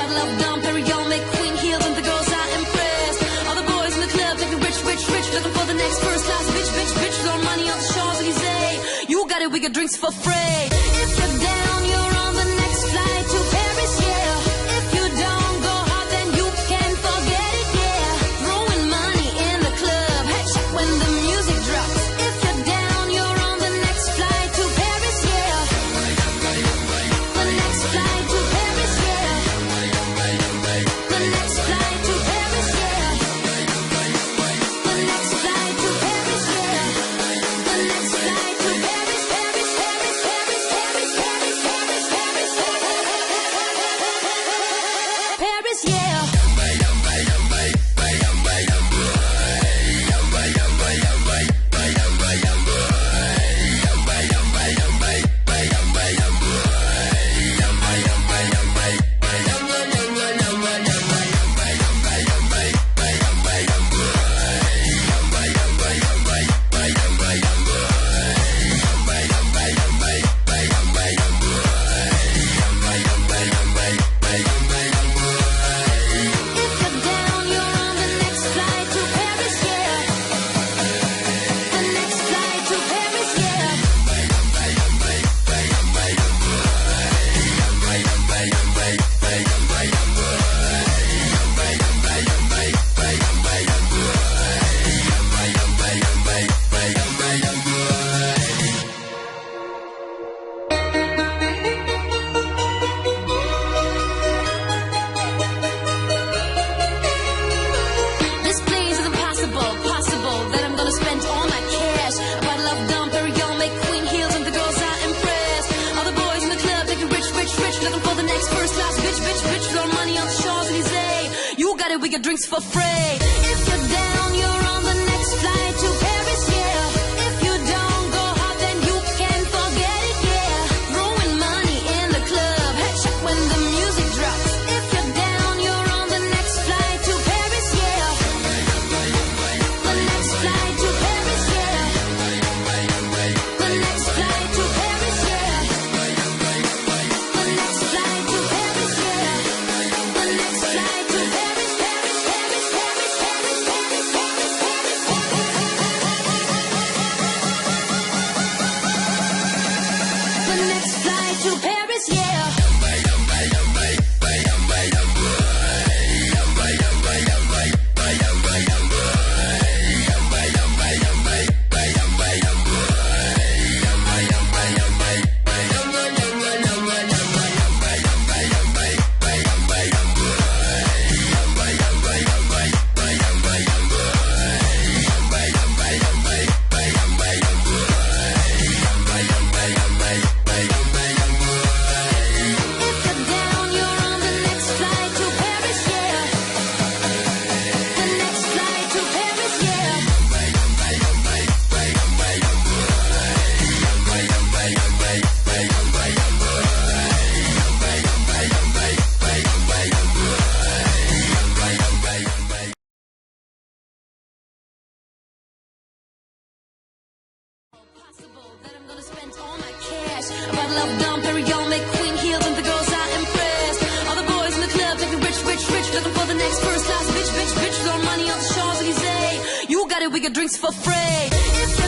bottle of Dom Perignon, make queen heels and the girls are impressed. All the boys in the club taking rich, rich, rich, looking for the next first class bitch, bitch, bitch. Throwing money on the Champs-Élysées. You got it, we get drinks for free. If you're down, you're on the next flight to Paris, yeah. If you don't go hard, then you can forget it, yeah. Throwing money in the club, headshot when the music drops. If you're down, you're on the next flight to Paris, yeah. The next flight to Paris, yeah. The next flight to Paris, yeah. The next flight to Paris, yeah. The next flight to Paris, Paris, Paris, Paris, Paris, Paris, Paris, Paris, Paris, yeah. This place is possible that I'm gonna spend all my cash. A bottle of Dom Perignon, make queen heels and the girls are impressed. All the boys in the club taking rich, rich, rich, looking for the next first class bitch, bitch, bitch. Throwing money on the Champs-Élysées. You got it, we get drinks for free. If you're down, you're on the next flight to Paris, yeah. If you don't go hard, then you can forget it, yeah. Throwing money in the club, headshot when the music drops. If you're down, you're on the next flight to Paris, yeah. The next flight to Paris, yeah. The next flight to Paris, yeah. The next flight to Paris, yeah. The next flight to Paris, Paris, Paris, Paris, Paris, Paris, Paris, Paris, The next flight to Paris, yeah. If you're down, you're on the next flight to Paris, yeah. The next flight to Paris, yeah. Possible that I'm gonna spend all my cash. A bottle of Dom Perignon, make queen heels and the girls are impressed. All the boys in the club taking rich, rich, rich, looking for the next first class bitch, bitch, bitch. Throwing money on the Champs-Élysées. You got it, we get drinks for free. If